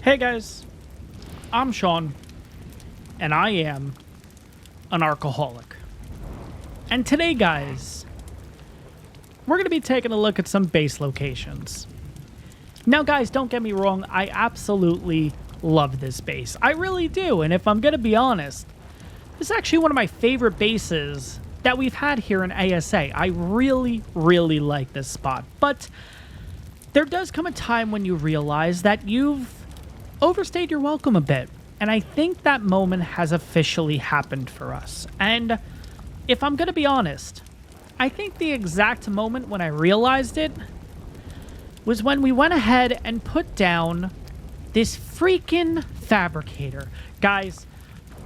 Hey guys, I'm Sean, and I am an ARKaholic. And today, guys, we're going to be taking a look at some base locations. Now, guys, don't get me wrong, I absolutely love this base. I really do, and if I'm going to be honest, this is actually one of my favorite bases that we've had here in ASA. I really, really like this spot, but there does come a time when you realize that you've overstayed your welcome a bit. And I think that moment has officially happened for us. And if I'm going to be honest, I think the exact moment when I realized it was when we went ahead and put down this freaking fabricator. Guys,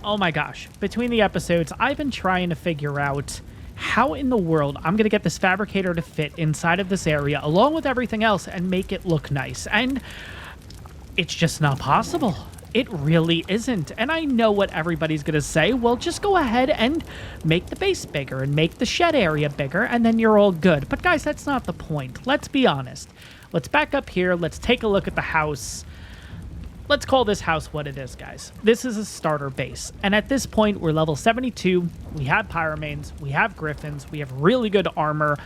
oh my gosh, between the episodes, I've been trying to figure out how in the world I'm going to get this fabricator to fit inside of this area along with everything else and make it look nice. And it's just not possible. It really isn't. And I know what everybody's going to say. Well, just go ahead and make the base bigger and make the shed area bigger, and then you're all good. But guys, that's not the point. Let's be honest. Let's back up here. Let's take a look at the house. Let's call this house what it is, guys. This is a starter base. And at this point, we're level 72. We have pyromanes. We have griffins. We have really good armor.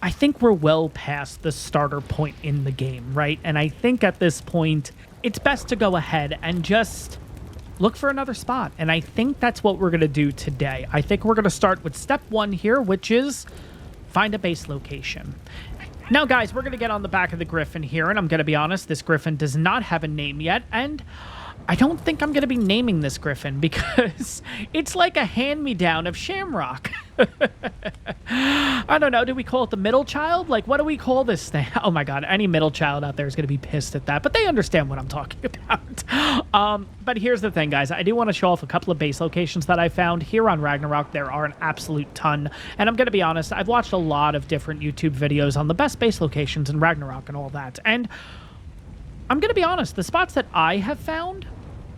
I think we're well past the starter point in the game, right? And I think at this point, it's best to go ahead and just look for another spot. And I think that's what we're going to do today. I think we're going to start with step one here, which is find a base location. Now, guys, we're going to get on the back of the griffin here, and I'm going to be honest, this griffin does not have a name yet, and I don't think I'm going to be naming this griffin because it's like a hand-me-down of Shamrock. I don't know. Do we call it the middle child? Like, what do we call this thing? Oh, my God. Any middle child out there is going to be pissed at that, but they understand what I'm talking about. But here's the thing, guys. I do want to show off a couple of base locations that I found. Here on Ragnarok, there are an absolute ton, and I'm going to be honest, I've watched a lot of different YouTube videos on the best base locations in Ragnarok and all that, and I'm going to be honest, the spots that I have found,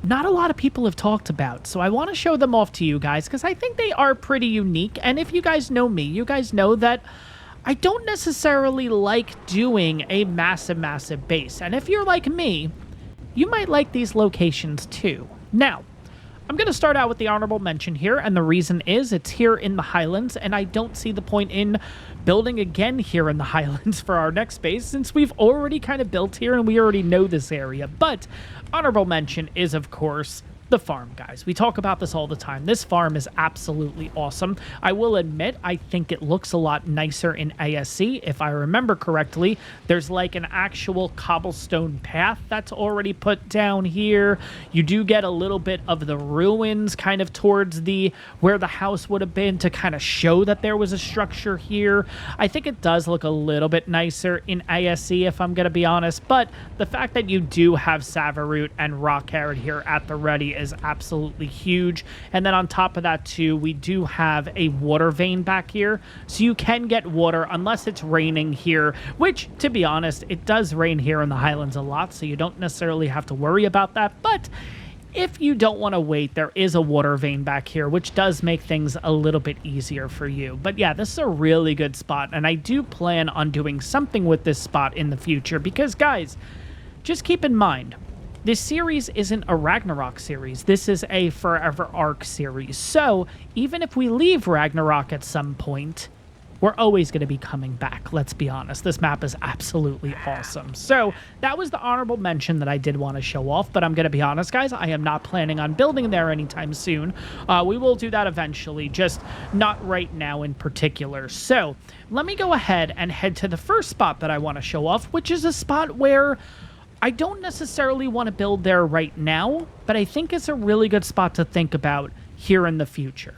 not a lot of people have talked about, so I want to show them off to you guys because I think they are pretty unique. And if you guys know me, you guys know that I don't necessarily like doing a massive base. And if you're like me, you might like these locations too. Now, I'm going to start out with the honorable mention here, and the reason is it's here in the Highlands, and I don't see the point in building again here in the Highlands for our next base since we've already kind of built here and we already know this area. But honorable mention is, of course, the farm, guys. We talk about this all the time. This farm is absolutely awesome. I will admit, I think it looks a lot nicer in ASC. If I remember correctly, there's like an actual cobblestone path that's already put down here. You do get a little bit of the ruins kind of towards the where the house would have been to kind of show that there was a structure here. I think it does look a little bit nicer in ASC, if I'm going to be honest, but the fact that you do have Savaroot and Rock Carrot here at the ready is absolutely huge. And then on top of that too, we do have a water vein back here, so you can get water unless it's raining here, which, to be honest, it does rain here in the Highlands a lot, so you don't necessarily have to worry about that. But if you don't want to wait, there is a water vein back here, which does make things a little bit easier for you. But yeah, this is a really good spot, and I do plan on doing something with this spot in the future because, guys, just keep in mind, this series isn't a Ragnarok series. This is a Forever ARK series. So even if we leave Ragnarok at some point, we're always going to be coming back. Let's be honest. This map is absolutely awesome. So that was the honorable mention that I did want to show off. But I'm going to be honest, guys, I am not planning on building there anytime soon. We will do that eventually, just not right now in particular. So let me go ahead and head to the first spot that I want to show off, which is a spot where I don't necessarily want to build there right now, but I think it's a really good spot to think about here in the future.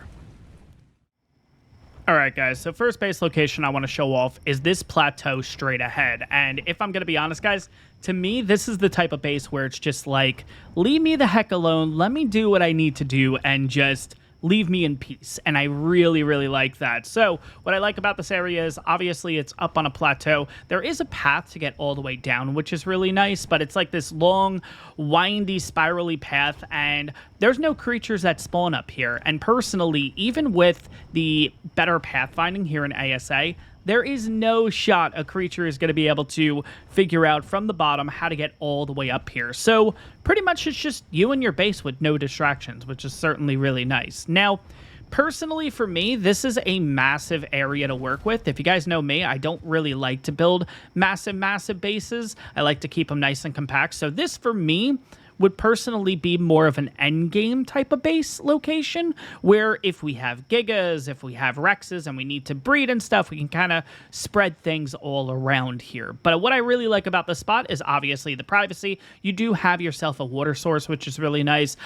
All right, guys, so first base location I want to show off is this plateau straight ahead. And if I'm going to be honest, guys, to me, this is the type of base where it's just like, leave me the heck alone, let me do what I need to do, and just leave me in peace. And I really, really like that. So what I like about this area is obviously it's up on a plateau. There is a path to get all the way down, which is really nice, but it's like this long, windy, spirally path, and there's no creatures that spawn up here. And personally, even with the better pathfinding here in ASA, There is no shot a creature is going to be able to figure out from the bottom how to get all the way up here. So pretty much it's just you and your base with no distractions, which is certainly really nice. Now, personally, for me, this is a massive area to work with. If you guys know me, I don't really like to build massive bases. I like to keep them nice and compact. So this, for me, would personally be more of an end game type of base location, where if we have Gigas, if we have Rexes, and we need to breed and stuff, we can kind of spread things all around here. But what I really like about this spot is obviously the privacy. You do have yourself a water source, which is really nice.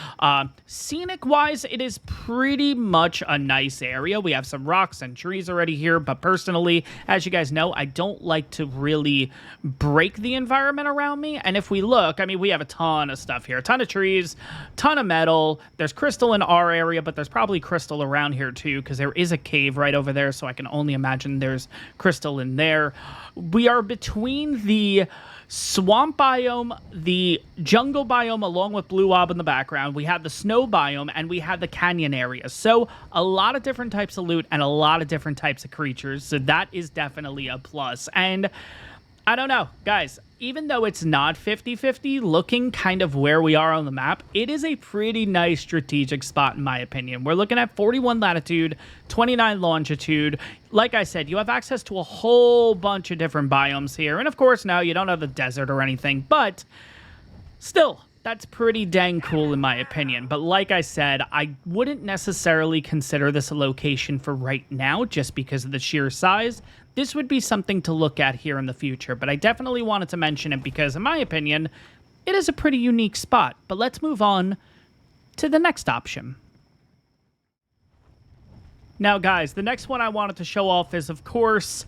Scenic-wise, it is pretty much a nice area. We have some rocks and trees already here, but personally, as you guys know, I don't like to really break the environment around me. And if we look, I mean, we have a ton of stuff here, a ton of trees, ton of metal. There's crystal in our area, but there's probably crystal around here too, because there is a cave right over there, so I can only imagine there's crystal in there. We are between the swamp biome, the jungle biome, along with blue ob in the background. We have the snow biome, and we have the canyon area. So a lot of different types of loot and a lot of different types of creatures. So that is definitely a plus. And I don't know, guys, even though it's not 50-50, looking kind of where we are on the map, it is a pretty nice strategic spot, in my opinion. We're looking at 41 latitude, 29 longitude. Like I said, you have access to a whole bunch of different biomes here. And of course, no, you don't have the desert or anything, but still, that's pretty dang cool in my opinion. But like I said, I wouldn't necessarily consider this a location for right now just because of the sheer size. This would be something to look at here in the future, but I definitely wanted to mention it because, in my opinion, it is a pretty unique spot. But let's move on to the next option. Now, guys, the next one I wanted to show off is, of course,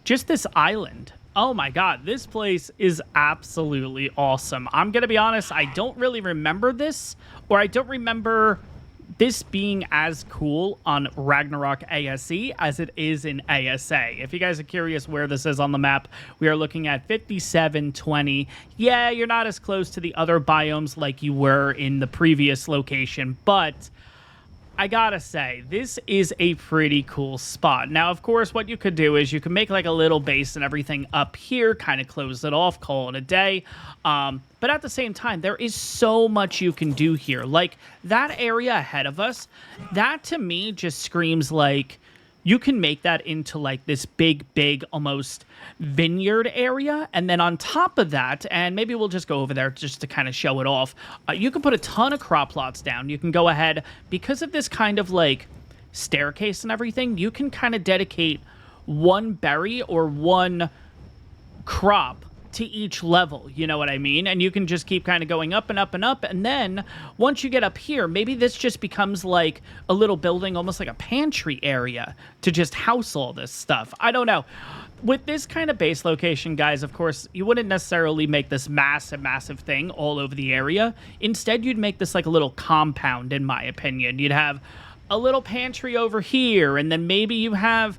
just this island. Oh my god, this place is absolutely awesome. I'm going to be honest, I don't really remember this, or I don't remember this being as cool on Ragnarok ASE as it is in ASA. If you guys are curious where this is on the map, we are looking at 5720. Yeah, you're not as close to the other biomes like you were in the previous location, but I gotta say, this is a pretty cool spot. Now, of course, what you could do is you can make like a little base and everything up here, kind of close it off, call it a day. But at the same time, there is so much you can do here. Like, that area ahead of us, that to me just screams like you can make that into like this big, almost vineyard area. And then on top of that, and maybe we'll just go over there just to kind of show it off, you can put a ton of crop plots down. You can go ahead, because of this kind of like staircase and everything, you can kind of dedicate one berry or one crop to each level, you know what I mean? And you can just keep kind of going up and up and up, and then once you get up here, maybe this just becomes like a little building, almost like a pantry area to just house all this stuff. I don't know. With this kind of base location, guys, of course, you wouldn't necessarily make this massive thing all over the area. Instead, you'd make this like a little compound, in my opinion. You'd have a little pantry over here, and then maybe you have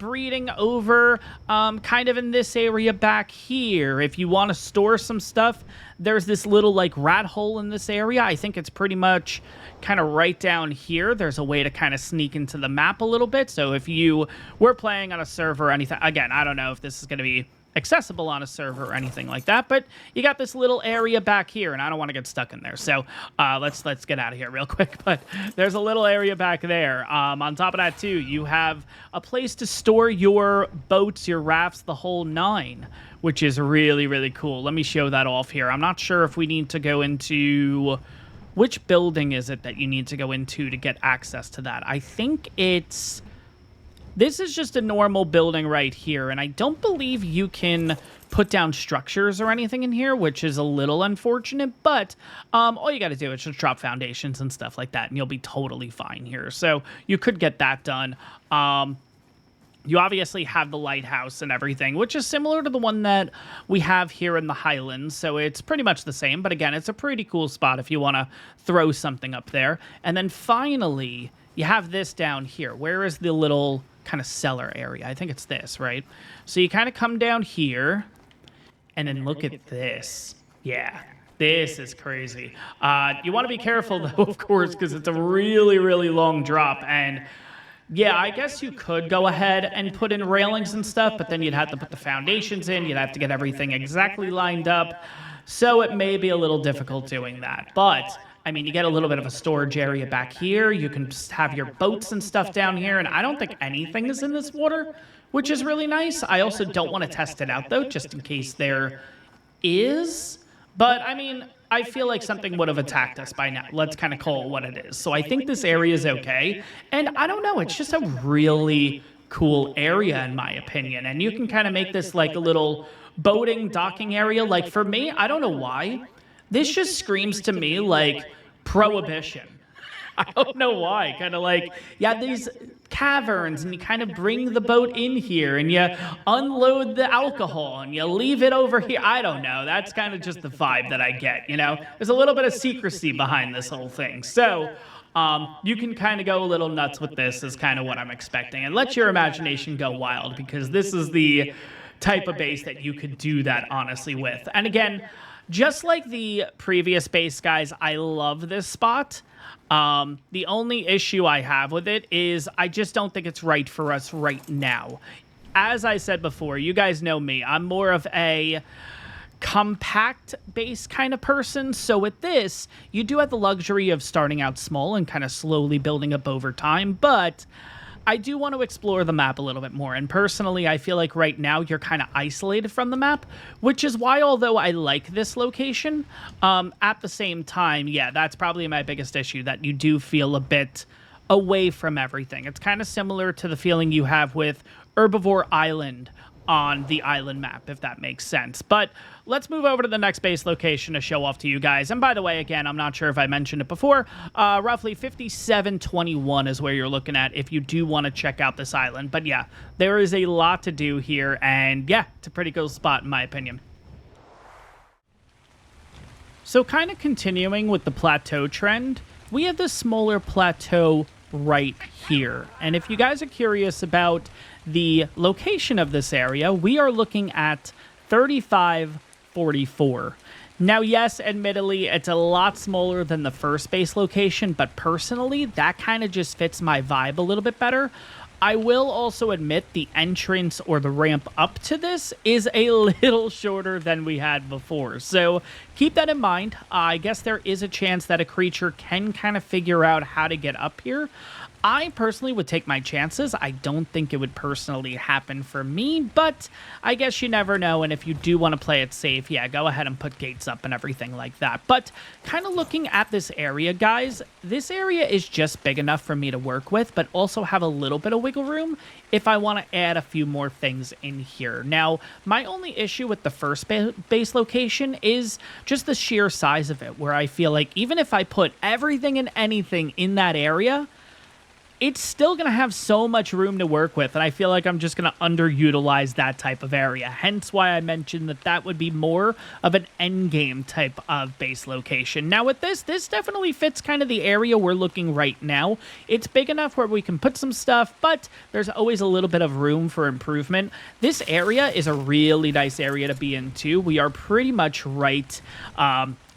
breeding over kind of in this area back here. If you want to store some stuff, there's this little like rat hole in this area. I think it's pretty much kind of right down here. There's a way to kind of sneak into the map a little bit. So if you were playing on a server or anything, again, I don't know if this is going to be accessible on a server or anything like that, but you got this little area back here, and I don't want to get stuck in there, so let's get out of here real quick. But there's a little area back there. On top of that too, you have a place to store your boats, your rafts, the whole nine, which is really cool. Let me show that off here. I'm not sure if we need to go into which building is it that you need to go into to get access to that. I think it's this is just a normal building right here, and I don't believe you can put down structures or anything in here, which is a little unfortunate, but all you got to do is just drop foundations and stuff like that, and you'll be totally fine here. So you could get that done. You obviously have the lighthouse and everything, which is similar to the one that we have here in the Highlands, so it's pretty much the same, but again, it's a pretty cool spot if you want to throw something up there. And then finally, you have this down here. Where is the little kind of cellar area? I think it's this, right? So you kind of come down here, and then look at this. Yeah, this is crazy. You want to be careful, though, of course, because it's a really long drop, and Yeah, I guess you could go ahead and put in railings and stuff, but then you'd have to put the foundations in. You'd have to get everything exactly lined up. So it may be a little difficult doing that. But, I mean, you get a little bit of a storage area back here. You can just have your boats and stuff down here. And I don't think anything is in this water, which is really nice. I also don't want to test it out, though, just in case there is. But, I mean, I feel like something would have attacked us by now. Let's kind of call it what it is. So I think this area is okay. And I don't know, it's just a really cool area in my opinion. And you can kind of make this like a little boating, docking area. Like for me, I don't know why. This just screams to me like Prohibition. I don't know why. Kind of like, yeah, these caverns, and you kind of bring the boat in here, and you unload the alcohol, and you leave it over here. I don't know. That's kind of just the vibe that I get, you know? There's a little bit of secrecy behind this whole thing. So you can kind of go a little nuts with this is kind of what I'm expecting. And let your imagination go wild, because this is the type of base that you could do that, honestly, with. And again, just like the previous base, guys, I love this spot. The only issue I have with it is I just don't think it's right for us right now. As I said before, you guys know me. I'm more of a compact base kind of person. So with this, you do have the luxury of starting out small and kind of slowly building up over time. But I do want to explore the map a little bit more. And personally, I feel like right now you're kind of isolated from the map, which is why, although I like this location, at the same time, yeah, that's probably my biggest issue, that you do feel a bit away from everything. It's kind of similar to the feeling you have with Herbivore Island on the island map, if that makes sense. But let's move over to the next base location to show off to you guys. And by the way, again, I'm not sure if I mentioned it before, roughly 5721 is where you're looking at if you do want to check out this island. But yeah, there is a lot to do here, and yeah, it's a pretty cool spot in my opinion. So kind of continuing with the plateau trend, we have this smaller plateau right here. And if you guys are curious about the location of this area, we are looking at 3544. Now, yes, admittedly, it's a lot smaller than the first base location, but personally, that kind of just fits my vibe a little bit better. I will also admit the entrance or the ramp up to this is a little shorter than we had before. So keep that in mind. I guess there is a chance that a creature can kind of figure out how to get up here. I personally would take my chances. I don't think it would personally happen for me, but I guess you never know. And if you do want to play it safe, yeah, go ahead and put gates up and everything like that. But kind of looking at this area, guys, this area is just big enough for me to work with, but also have a little bit of wiggle room if I want to add a few more things in here. Now, my only issue with the first base location is just the sheer size of it, where I feel like even if I put everything and anything in that area, it's still going to have so much room to work with, and I feel like I'm just going to underutilize that type of area. Hence why I mentioned that that would be more of an endgame type of base location. Now with this definitely fits kind of the area we're looking right now. It's big enough where we can put some stuff, but there's always a little bit of room for improvement. This area is a really nice area to be in too. We are pretty much right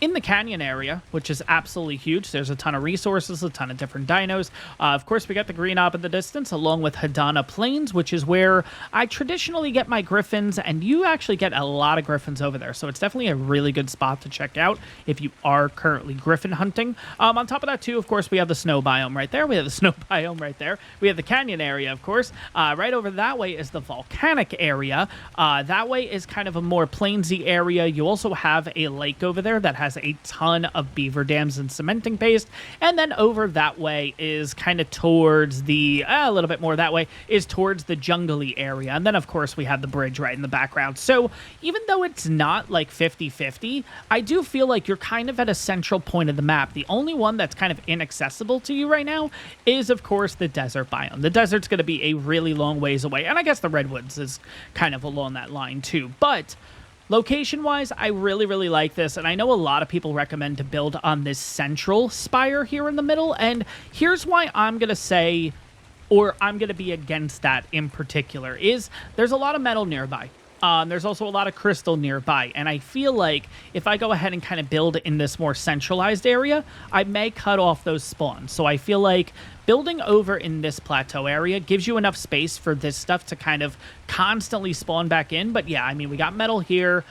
in the canyon area, which is absolutely huge. There's a ton of resources, a ton of different dinos. Of course, we got the green op in the distance, along with Hadana Plains, which is where I traditionally get my griffins, and you actually get a lot of griffins over there. So it's definitely a really good spot to check out if you are currently griffin hunting. On top of that, too, of course, we have the snow biome right there. We have the snow biome right there. We have the canyon area, of course. Right over that way is the volcanic area. That way is kind of a more plainsy area. You also have a lake over there that has a ton of beaver dams and cementing paste, and then over that way is kind of towards the a little bit more that way is towards the jungly area, and then of course we have the bridge right in the background. So even though it's not like 50-50, I do feel like you're kind of at a central point of the map. The only one that's kind of inaccessible to you right now is of course the desert biome. The desert's going to be a really long ways away, and I guess the redwoods is kind of along that line too. But location-wise, I really, really like this, and I know a lot of people recommend to build on this central spire here in the middle, and here's why I'm going to say, or I'm going to be against that in particular, is there's a lot of metal nearby. There's also a lot of crystal nearby, and I feel like if I go ahead and kind of build in this more centralized area, I may cut off those spawns. So I feel like building over in this plateau area gives you enough space for this stuff to kind of constantly spawn back in. But yeah, I mean, we got metal here.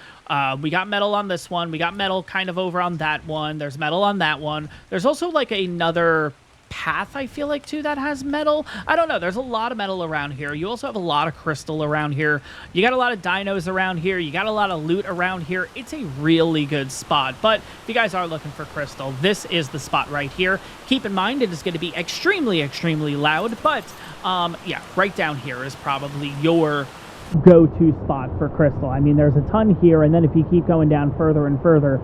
We got metal on this one. We got metal kind of over on that one. There's metal on that one. There's also like another path, I feel like, too, that has metal. I don't know. There's a lot of metal around here. You also have a lot of crystal around here. You got a lot of dinos around here. You got a lot of loot around here. It's a really good spot. But if you guys are looking for crystal, this is the spot right here. Keep in mind, it is going to be extremely, extremely loud. But, yeah, right down here is probably your go-to spot for crystal. I mean, there's a ton here, and then if you keep going down further and further,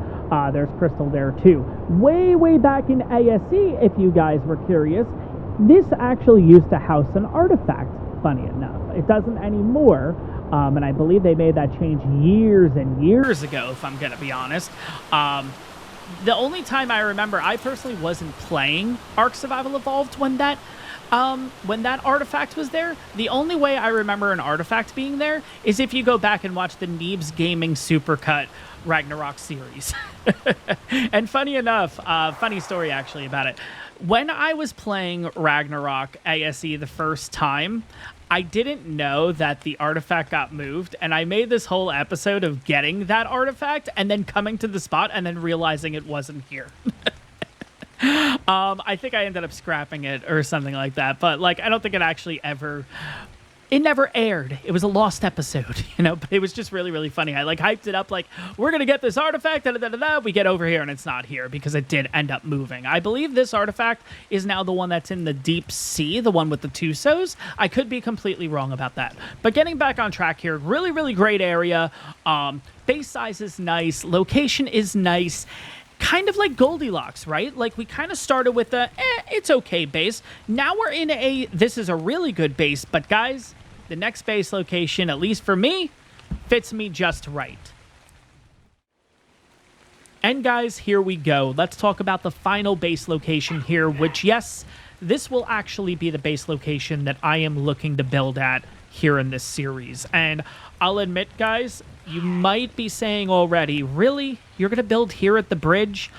there's crystal there too. Way back in ASE, if you guys were curious, this actually used to house an artifact, funny enough. It doesn't anymore, and I believe they made that change years and years ago, if I'm gonna be honest. The only time I remember, I personally wasn't playing ARK Survival Evolved when that artifact was there. The only way I remember an artifact being there is if you go back and watch the Neebs Gaming Supercut Ragnarok series. And funny enough, funny story actually about it. When I was playing Ragnarok ASE the first time, I didn't know that the artifact got moved, and I made this whole episode of getting that artifact and then coming to the spot and then realizing it wasn't here. I think I ended up scrapping it or something like that, but like I don't think it actually it never aired. It was a lost episode, you know, but it was just really funny. I like hyped it up like, we're gonna get this artifact, we get over here and it's not here because it did end up moving. I believe this artifact is now the one that's in the deep sea, the one with the Tusos. I could be completely wrong about that, but getting back on track here, really great area. Base size is nice, location is nice. Kind of like Goldilocks, right? Like, we kind of started with a, it's okay base. Now we're in this is a really good base, but guys, the next base location, at least for me, fits me just right. And guys, here we go. Let's talk about the final base location here, which, yes, this will actually be the base location that I am looking to build at here in this series. And I'll admit, guys, you might be saying already, really? You're going to build here at the bridge?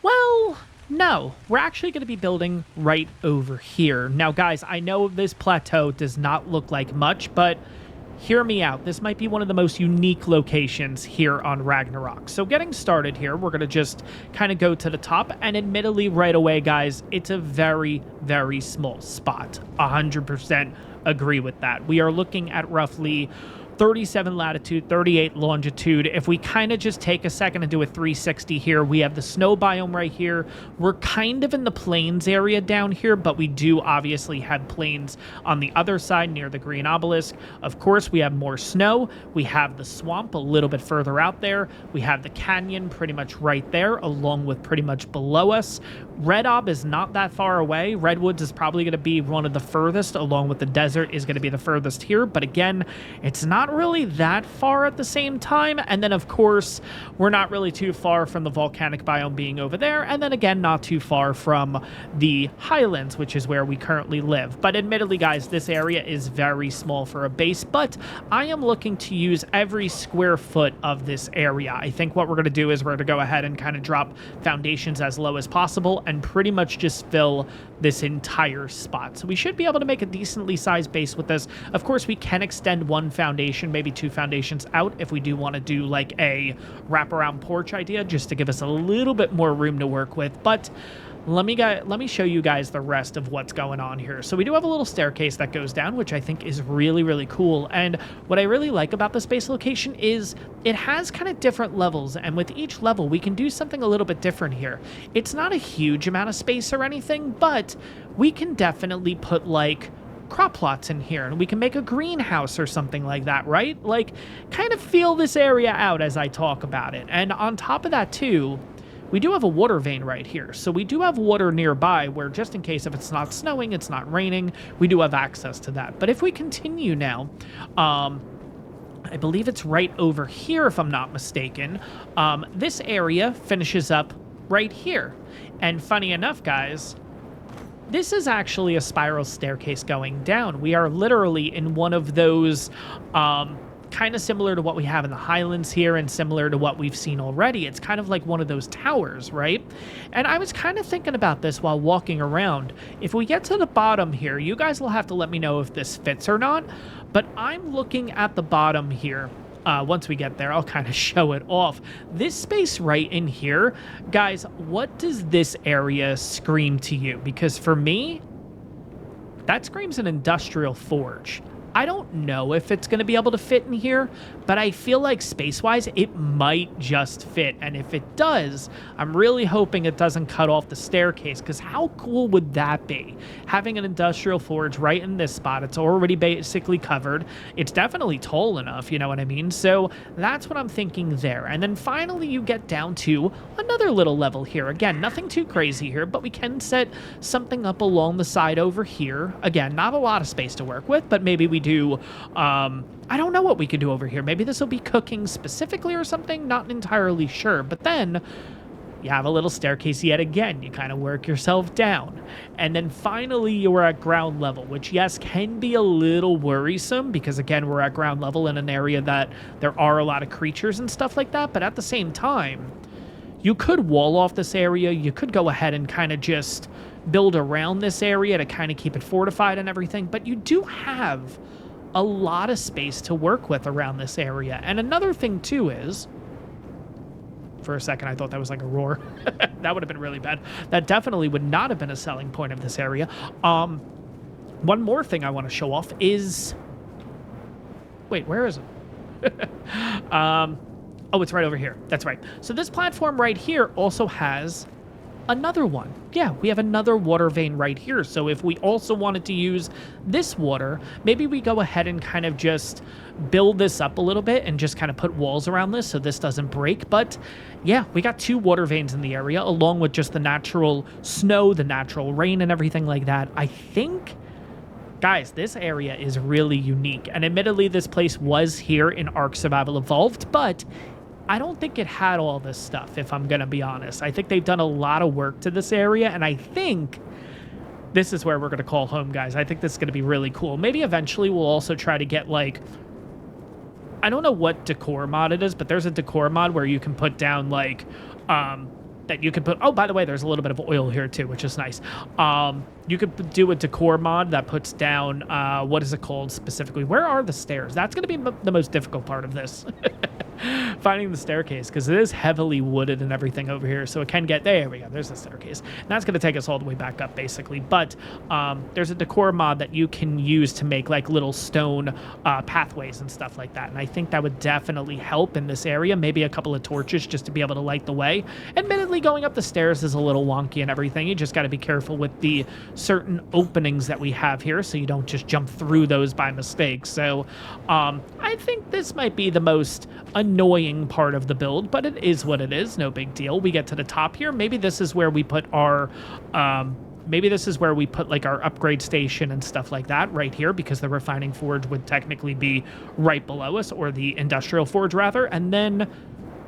Well, no. We're actually going to be building right over here. Now, guys, I know this plateau does not look like much, but hear me out. This might be one of the most unique locations here on Ragnarok. So getting started here, we're going to just kind of go to the top. And admittedly, right away, guys, it's a very small spot. 100% agree with that. We are looking at roughly 37 latitude, 38 longitude. If we kind of just take a second and do a 360 here, we have the snow biome right here. We're kind of in the plains area down here, but we do obviously have plains on the other side near the green obelisk. Of course, we have more snow. We have the swamp a little bit further out there. We have the canyon pretty much right there, along with pretty much below us. Red Ob is not that far away. Redwoods is probably going to be one of the furthest, along with the desert is going to be the furthest here. But again, it's not really that far at the same time. And then, of course, we're not really too far from the volcanic biome being over there. And then again, not too far from the highlands, which is where we currently live. But admittedly, guys, this area is very small for a base. But I am looking to use every square foot of this area. I think what we're going to do is we're going to go ahead and kind of drop foundations as low as possible and pretty much just fill this entire spot. So we should be able to make a decently sized base with this. Of course, we can extend one foundation, maybe two foundations out if we do want to do like a wraparound porch idea, just to give us a little bit more room to work with. But let me show you guys the rest of what's going on here. So we do have a little staircase that goes down, which I think is really cool. And what I really like about the space location is it has kind of different levels, and with each level we can do something a little bit different here. It's not a huge amount of space or anything, but we can definitely put like crop plots in here, and we can make a greenhouse or something like that, right? Like, kind of feel this area out as I talk about it. And on top of that too, we do have a water vein right here. So we do have water nearby where, just in case if it's not snowing, it's not raining, we do have access to that. But if we continue now, I believe it's right over here if I'm not mistaken. This area finishes up right here. And funny enough, guys, this is actually a spiral staircase going down. We are literally in one of those kind of similar to what we have in the Highlands here and similar to what we've seen already. It's kind of like one of those towers, right? And I was kind of thinking about this while walking around. If we get to the bottom here, you guys will have to let me know if this fits or not, but I'm looking at the bottom here. Once we get there, I'll kind of show it off. This space right in here, guys, what does this area scream to you? Because for me, that screams an industrial forge. I don't know if it's going to be able to fit in here, but I feel like space-wise, it might just fit. And if it does, I'm really hoping it doesn't cut off the staircase, because how cool would that be? Having an industrial forge right in this spot. It's already basically covered. It's definitely tall enough, you know what I mean? So that's what I'm thinking there. And then finally, you get down to another little level here. Again, nothing too crazy here, but we can set something up along the side over here. Again, not a lot of space to work with, but maybe we do, I don't know what we could do over here. Maybe this will be cooking specifically or something, not entirely sure. But then you have a little staircase yet again. You kind of work yourself down. And then finally you are at ground level, which yes, can be a little worrisome because again, we're at ground level in an area that there are a lot of creatures and stuff like that. But at the same time, you could wall off this area. You could go ahead and kind of just build around this area to kind of keep it fortified and everything. But you do have a lot of space to work with around this area. And another thing too is, for a second I thought that was like a roar. That would have been really bad. That definitely would not have been a selling point of this area. One more thing I want to show off is, wait, where is it? Oh, it's right over here. That's right. So this platform right here also has another one. Yeah, we have another water vein right here. So if we also wanted to use this water, maybe we go ahead and kind of just build this up a little bit and just kind of put walls around this so this doesn't break. But yeah, we got 2 water veins in the area along with just the natural snow, the natural rain and everything like that. I think, guys, this area is really unique. And admittedly, this place was here in Ark Survival Evolved, but I don't think it had all this stuff, if I'm going to be honest. I think they've done a lot of work to this area, and I think this is where we're going to call home, guys. I think this is going to be really cool. Maybe eventually we'll also try to get, like, I don't know what decor mod it is, but there's a decor mod where you can put down, like, that you could put, oh, by the way, there's a little bit of oil here too, which is nice. You could do a decor mod that puts down, what is it called specifically? Where are the stairs? That's going to be the most difficult part of this. Finding the staircase, because it is heavily wooded and everything over here, so it can get, there we go, there's the staircase. And that's going to take us all the way back up, basically. But there's a decor mod that you can use to make, like, little stone pathways and stuff like that. And I think that would definitely help in this area. Maybe a couple of torches just to be able to light the way. Admittedly, going up the stairs is a little wonky and everything. You just got to be careful with the certain openings that we have here so you don't just jump through those by mistake. So I think this might be the most annoying part of the build, but it is what it is. No big deal. We get to the top here. Maybe this is where we put our like our upgrade station and stuff like that right here, because the refining forge would technically be right below us, or the industrial forge rather. And then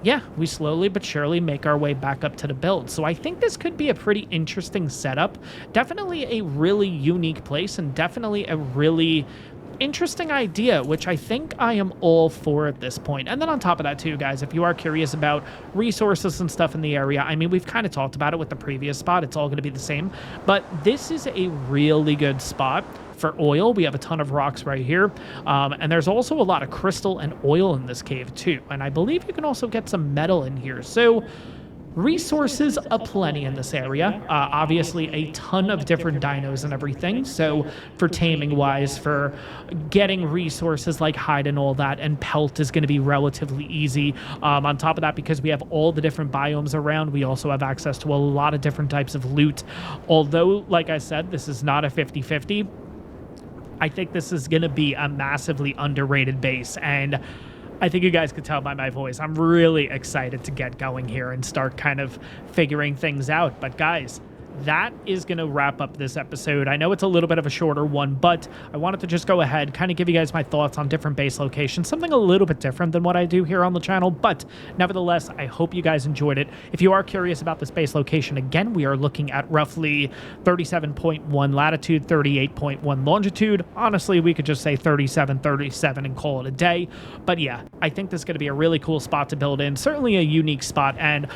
yeah, we slowly but surely make our way back up to the build. So I think this could be a pretty interesting setup. Definitely a really unique place, and definitely a really interesting idea, which I think I am all for at this point. And then on top of that too, guys, if you are curious about resources and stuff in the area, I mean, we've kind of talked about it with the previous spot. It's all going to be the same, but this is a really good spot for oil. We have a ton of rocks right here, and there's also a lot of crystal and oil in this cave too, and I believe you can also get some metal in here. So resources aplenty in this area. Obviously a ton of different dinos and everything, so for taming wise, for getting resources like hide and all that, and pelt is going to be relatively easy. On top of that, because we have all the different biomes around, we also have access to a lot of different types of loot. Although, like I said, this is not a 50-50. I think this is going to be a massively underrated base, and I think you guys could tell by my voice, I'm really excited to get going here and start kind of figuring things out. But guys, that is going to wrap up this episode. I know it's a little bit of a shorter one, but I wanted to just go ahead, kind of give you guys my thoughts on different base locations, something a little bit different than what I do here on the channel, but nevertheless, I hope you guys enjoyed it. If you are curious about this base location, again, we are looking at roughly 37.1 latitude, 38.1 longitude. Honestly, we could just say 37 and call it a day, but yeah, I think this is going to be a really cool spot to build in, certainly a unique spot, and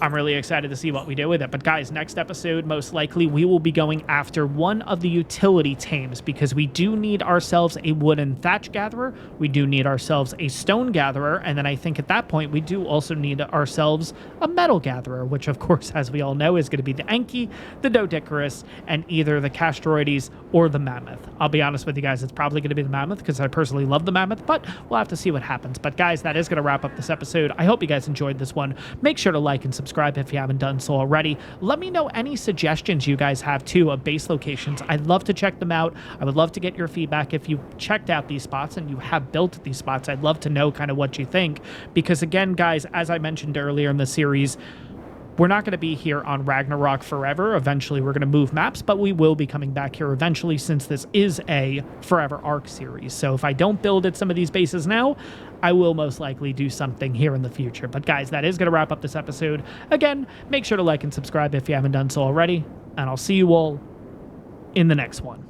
I'm really excited to see what we do with it. But guys, next episode, most likely we will be going after one of the utility tames, because we do need ourselves a wooden thatch gatherer. We do need ourselves a stone gatherer. And then I think at that point, we do also need ourselves a metal gatherer, which of course, as we all know, is going to be the Enki, the Doedicurus, and either the Castroides or the Mammoth. I'll be honest with you guys, it's probably going to be the Mammoth because I personally love the Mammoth, but we'll have to see what happens. But guys, that is going to wrap up this episode. I hope you guys enjoyed this one. Make sure to like and subscribe if you haven't done so already. Let me know any suggestions you guys have too of base locations. I'd love to check them out. I would love to get your feedback. If you checked out these spots and you have built these spots, I'd love to know kind of what you think, because again, guys, as I mentioned earlier in the series, we're not going to be here on Ragnarok forever. Eventually, we're going to move maps, but we will be coming back here eventually, since this is a Forever Ark series. So if I don't build at some of these bases now, I will most likely do something here in the future. But guys, that is going to wrap up this episode. Again, make sure to like and subscribe if you haven't done so already, and I'll see you all in the next one.